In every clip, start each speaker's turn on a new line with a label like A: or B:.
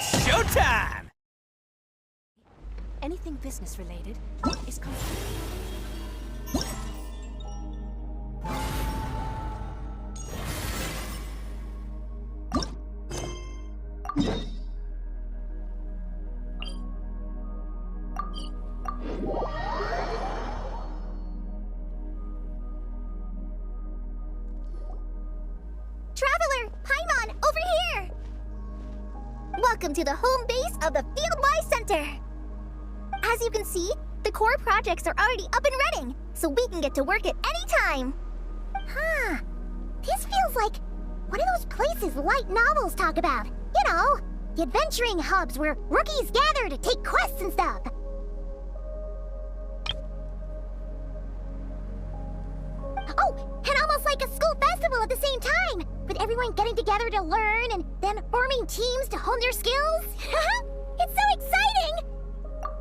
A: It's showtime!
B: Anything business related is
C: Traveler, Paimon, over here! Welcome to the home base of the Fieldwise Center. As you can see, the core projects are already up and running, so we can get to work at any time. Huh. This feels like one of those places light novels talk about. You know, the adventuring hubs where rookies gather to take quests and stuff. Oh, and almost like a school festival at the same time, with everyone getting together to learn and then forming teams to hone their skills. It's so exciting!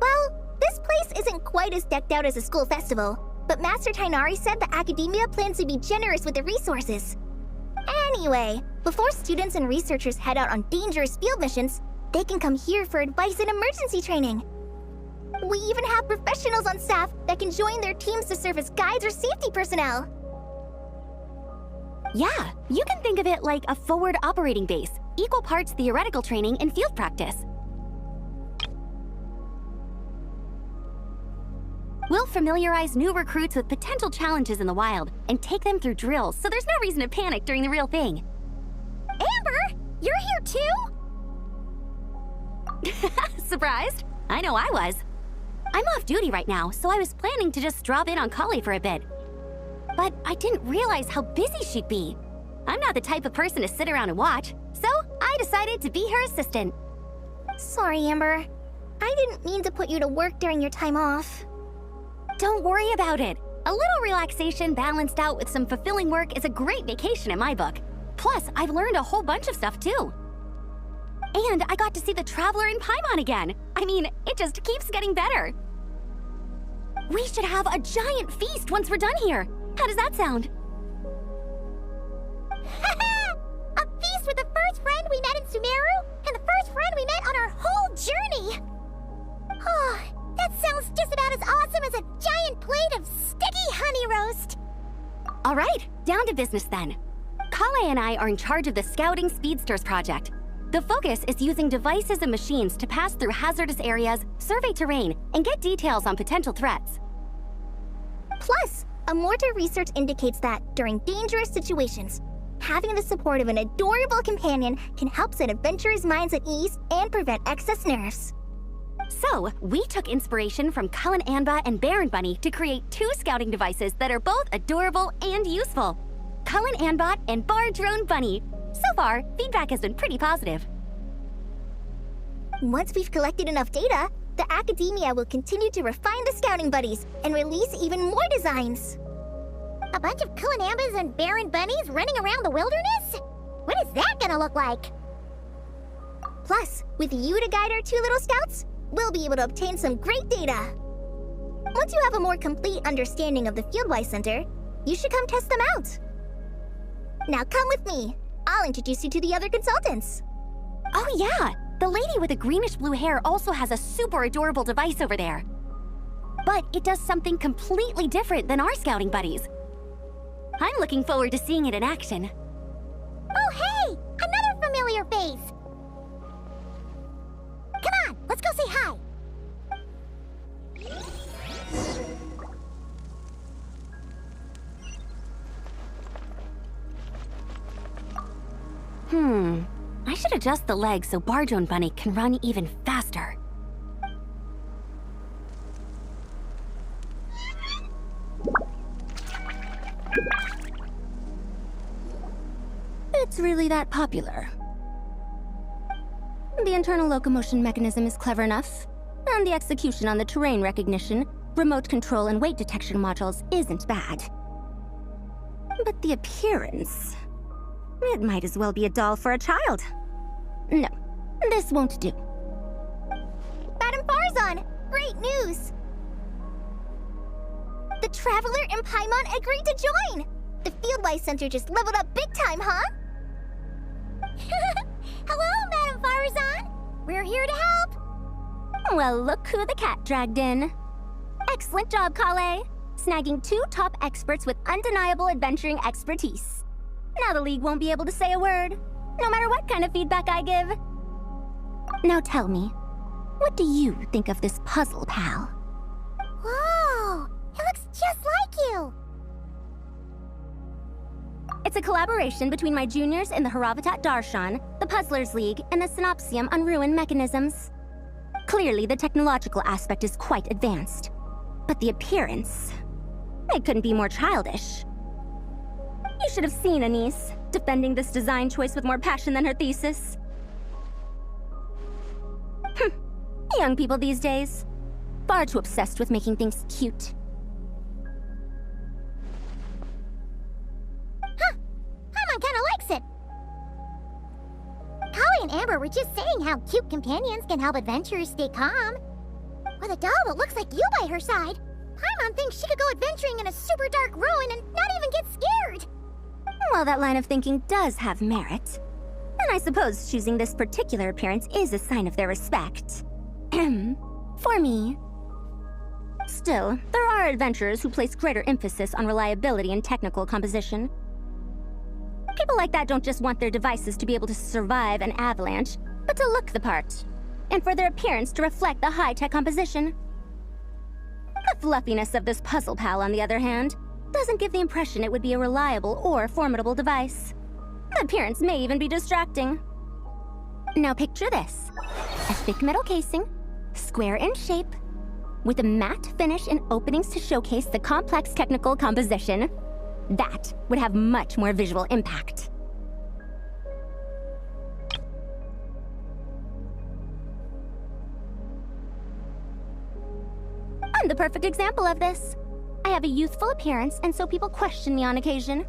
C: Well, this place isn't quite as decked out as a school festival, but Master Tainari said the academia plans to be generous with the resources. Anyway, before students and researchers head out on dangerous field missions, they can come here for advice and emergency training. We even have professionals on staff that can join their teams to serve as guides or safety personnel.
D: Yeah, you can think of it like a forward operating base, equal parts theoretical training and field practice. We'll familiarize new recruits with potential challenges in the wild and take them through drills, so there's no reason to panic during the real thing.
C: Amber, you're here too?
D: Surprised? I know I was. I'm off duty right now, so I was planning to just drop in on Kali for a bit. But I didn't realize how busy she'd be. I'm not the type of person to sit around and watch, so I decided to be her assistant.
C: Sorry, Amber. I didn't mean to put you to work during your time off.
D: Don't worry about it. A little relaxation balanced out with some fulfilling work is a great vacation in my book. Plus, I've learned a whole bunch of stuff too. And I got to see the Traveler in Paimon again. I mean, it just keeps getting better. We should have a giant feast once we're done here. How does that sound?
C: A feast with the first friend we met in Sumeru and the first friend we met on our whole journey! Oh, that sounds just about as awesome as a giant plate of sticky honey roast!
D: All right, down to business then. Kale and I are in charge of the Scouting Speedsters project. The focus is using devices and machines to pass through hazardous areas, survey terrain, and get details on potential threats.
C: Plus, Amorta research indicates that, during dangerous situations, having the support of an adorable companion can help set adventurers' minds at ease and prevent excess nerves.
D: So, we took inspiration from Cullen Anba and Baron Bunny to create two scouting devices that are both adorable and useful. Cullen Anbot and Bar Drone Bunny. So far, feedback has been pretty positive.
C: Once we've collected enough data, the academia will continue to refine the scouting buddies and release even more designs. A bunch of Kulanambas and Baron Bunnies running around the wilderness? What is that gonna look like? Plus, with you to guide our two little scouts, we'll be able to obtain some great data. Once you have a more complete understanding of the Fieldwise Center, you should come test them out. Now come with me. I'll introduce you to the other consultants.
D: Oh yeah, the lady with the greenish-blue hair also has a super adorable device over there. But it does something completely different than our scouting buddies. I'm looking forward to seeing it in action.
C: Oh hey, another familiar face. Come on, let's go say hi.
D: I should adjust the legs so Bar Drone Bunny can run even faster. It's really that popular. The internal locomotion mechanism is clever enough, and the execution on the terrain recognition, remote control, and weight detection modules isn't bad. But the appearance... it might as well be a doll for a child. No, this won't do.
C: Madam Farzan, great news! The Traveler and Paimon agreed to join! The Fieldwise Center just leveled up big time, huh? Hello, Madam Farzan! We're here to help.
D: Well, look who the cat dragged in. Excellent job, Kale. Snagging 2 top experts with undeniable adventuring expertise. Now the League won't be able to say a word, no matter what kind of feedback I give. Now tell me, what do you think of this puzzle, pal?
C: Whoa, it looks just like you.
D: It's a collaboration between my juniors in the Haravatat Darshan, the Puzzlers League, and the Synopsium on Ruin Mechanisms. Clearly, the technological aspect is quite advanced. But the appearance... it couldn't be more childish. You should have seen Anise, defending this design choice with more passion than her thesis. Young people these days. Far too obsessed with making things cute.
C: Paimon kinda likes it. Kali and Amber were just saying how cute companions can help adventurers stay calm. With a doll that looks like you by her side, Paimon thinks she could go adventuring in a super dark ruin and not even get scared.
D: Well, that line of thinking does have merit. And I suppose choosing this particular appearance is a sign of their respect. For me. Still, there are adventurers who place greater emphasis on reliability and technical composition. People like that don't just want their devices to be able to survive an avalanche, but to look the part, and for their appearance to reflect the high-tech composition. The fluffiness of this puzzle pal, on the other hand, doesn't give the impression it would be a reliable or formidable device. The appearance may even be distracting. Now picture this. A thick metal casing, square in shape, with a matte finish and openings to showcase the complex technical composition. That would have much more visual impact. I'm the perfect example of this. I have a youthful appearance, and so people question me on occasion.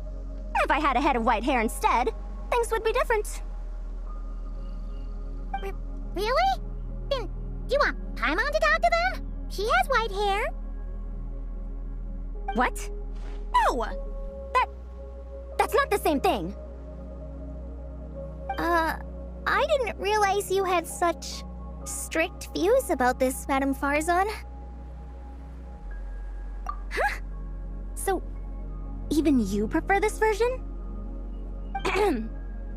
D: If I had a head of white hair instead, things would be different.
C: Really? Then, do you want Paimon to talk to them? She has white hair.
D: What? No! That's not the same thing.
C: I didn't realize you had such strict views about this, Madame Farzan.
D: Huh? So, even you prefer this version?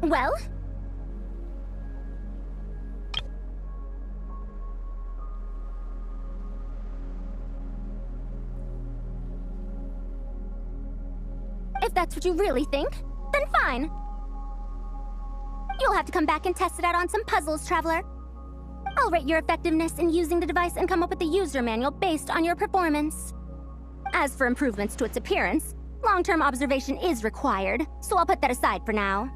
D: Well? If that's what you really think, then fine. You'll have to come back and test it out on some puzzles, Traveler. I'll rate your effectiveness in using the device and come up with a user manual based on your performance. As for improvements to its appearance, long-term observation is required, so I'll put that aside for now.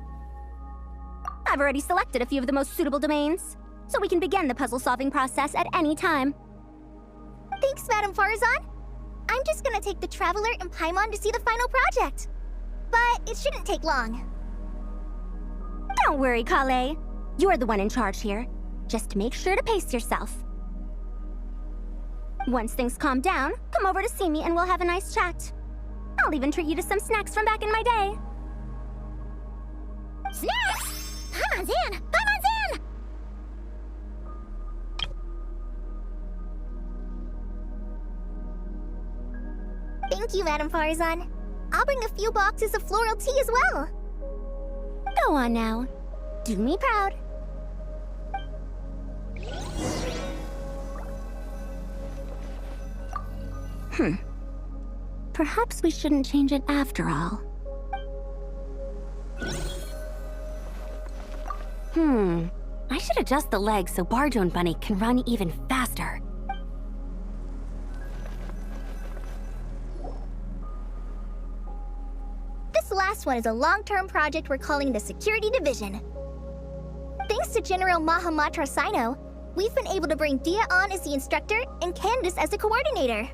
D: I've already selected a few of the most suitable domains, so we can begin the puzzle-solving process at any time.
C: Thanks, Madame Farzan. I'm just gonna take the Traveler and Paimon to see the final project. But it shouldn't take long.
D: Don't worry, Kale. You're the one in charge here. Just make sure to pace yourself. Once things calm down, come over to see me and we'll have a nice chat. I'll even treat you to some snacks from back in my day.
C: Snacks? Paimon's in! Paimon's in! Thank you, Madame Farzan. I'll bring a few boxes of floral tea as well.
D: Go on now. Do me proud. Perhaps we shouldn't change it after all. I should adjust the legs so Barjo and Bunny can run even faster.
C: This last one is a long-term project we're calling the Security Division. Thanks to General Mahamatra Sino, we've been able to bring Dia on as the instructor and Candace as the coordinator.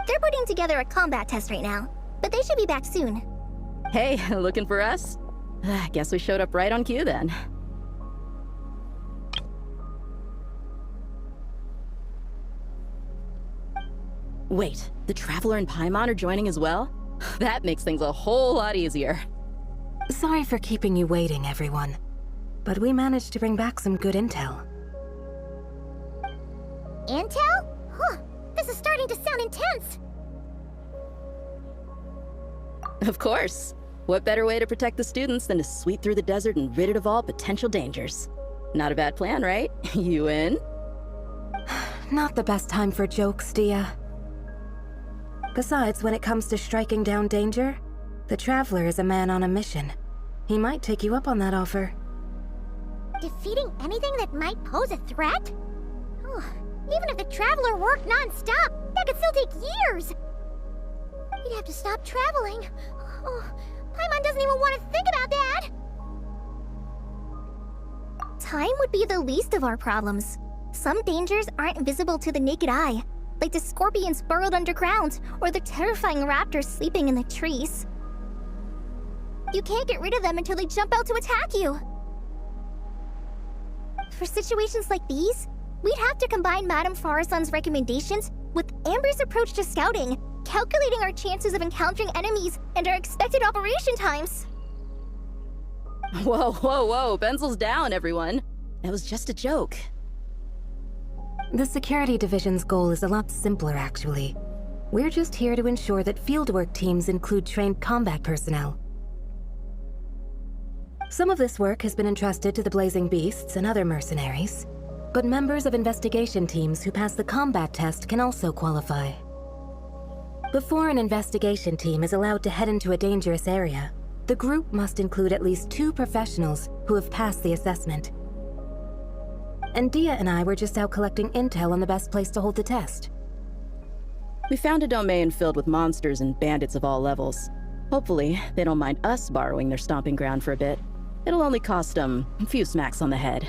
C: They're putting together a combat test right now, but they should be back soon.
A: Hey, looking for us? Guess we showed up right on cue then. Wait, the Traveler and Paimon are joining as well? That makes things a whole lot easier.
E: Sorry for keeping you waiting, everyone. But we managed to bring back some good intel.
C: Intel? Huh, this is starting to sound intense.
A: Of course. What better way to protect the students than to sweep through the desert and rid it of all potential dangers? Not a bad plan, right? You in?
E: Not the best time for jokes, Dia. Besides, when it comes to striking down danger, the Traveler is a man on a mission. He might take you up on that offer.
C: Defeating anything that might pose a threat? Even if the Traveler worked non-stop, that could still take years. He'd have to stop traveling. Paimon doesn't even want to think about that.
F: Time would be the least of our problems. Some dangers aren't visible to the naked eye, like the scorpions burrowed underground or the terrifying raptors sleeping in the trees. You can't get rid of them until they jump out to attack you. For situations like these, we'd have to combine Madame Farason's recommendations with Amber's approach to scouting, calculating our chances of encountering enemies and our expected operation times.
A: Whoa, whoa, whoa, pencils down, everyone. That was just a joke.
E: The Security Division's goal is a lot simpler, actually. We're just here to ensure that fieldwork teams include trained combat personnel. Some of this work has been entrusted to the Blazing Beasts and other mercenaries, but members of investigation teams who pass the combat test can also qualify. Before an investigation team is allowed to head into a dangerous area, the group must include at least 2 professionals who have passed the assessment. And Dia and I were just out collecting intel on the best place to hold the test.
A: We found a domain filled with monsters and bandits of all levels. Hopefully, they don't mind us borrowing their stomping ground for a bit. It'll only cost them a few smacks on the head.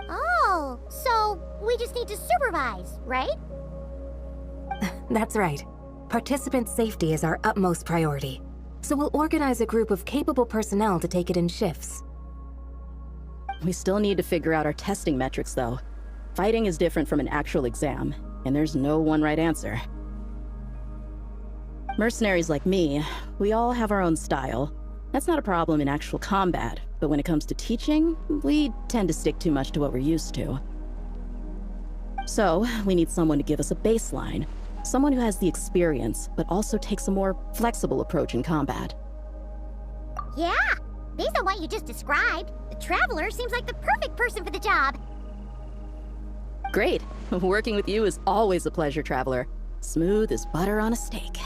C: Oh, so we just need to supervise, right?
E: That's right. Participant safety is our utmost priority, so we'll organize a group of capable personnel to take it in shifts.
A: We still need to figure out our testing metrics, though. Fighting is different from an actual exam, and there's no one right answer. Mercenaries like me, we all have our own style. That's not a problem in actual combat, but when it comes to teaching, we tend to stick too much to what we're used to. So, we need someone to give us a baseline. Someone who has the experience, but also takes a more flexible approach in combat.
C: Yeah, based on what you just described, the Traveler seems like the perfect person for the job.
A: Great. Working with you is always a pleasure, Traveler. Smooth as butter on a steak.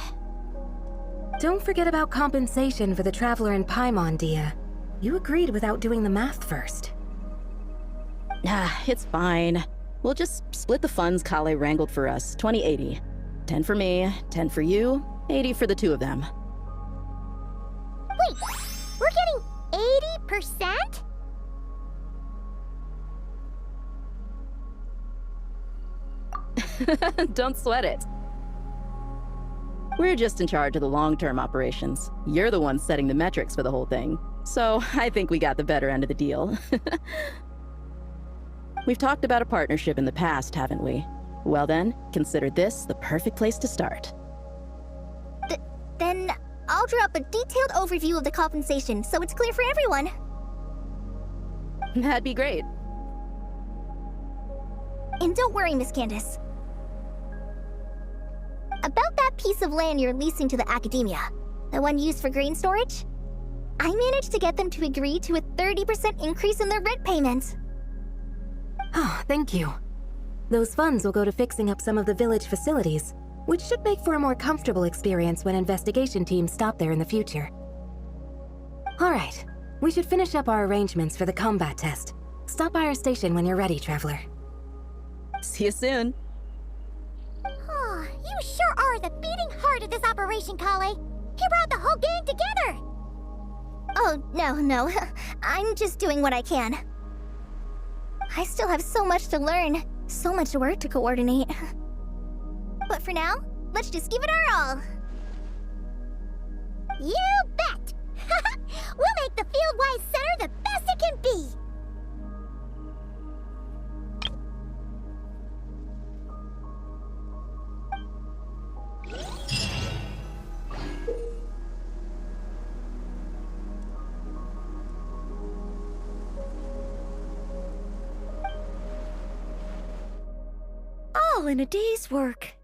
E: Don't forget about compensation for the Traveler in Paimon, Dia. You agreed without doing the math first.
A: It's fine. We'll just split the funds Kale wrangled for us, 20-80. 10 for me, 10 for you, 80 for the 2 of them.
C: Wait, we're getting 80%?
A: Don't sweat it. We're just in charge of the long-term operations. You're the one setting the metrics for the whole thing. So I think we got the better end of the deal. We've talked about a partnership in the past, haven't we? Well then, consider this the perfect place to start.
F: Then I'll draw up a detailed overview of the compensation so it's clear for everyone.
A: That'd be great.
F: And don't worry, Miss Candace. About that piece of land you're leasing to the academia, the one used for grain storage, I managed to get them to agree to a 30% increase in their rent payments.
E: Oh, thank you. Those funds will go to fixing up some of the village facilities, which should make for a more comfortable experience when investigation teams stop there in the future. All right, we should finish up our arrangements for the combat test. Stop by our station when you're ready, Traveler.
A: See you soon.
C: Oh, you sure are the beating heart of this operation, Kale. You brought the whole gang together.
F: Oh, no. I'm just doing what I can. I still have so much to learn, so much work to coordinate. But for now, let's just give it our all.
C: You bet! We'll make the Fieldwise Center the best it can be!
D: all in a day's work.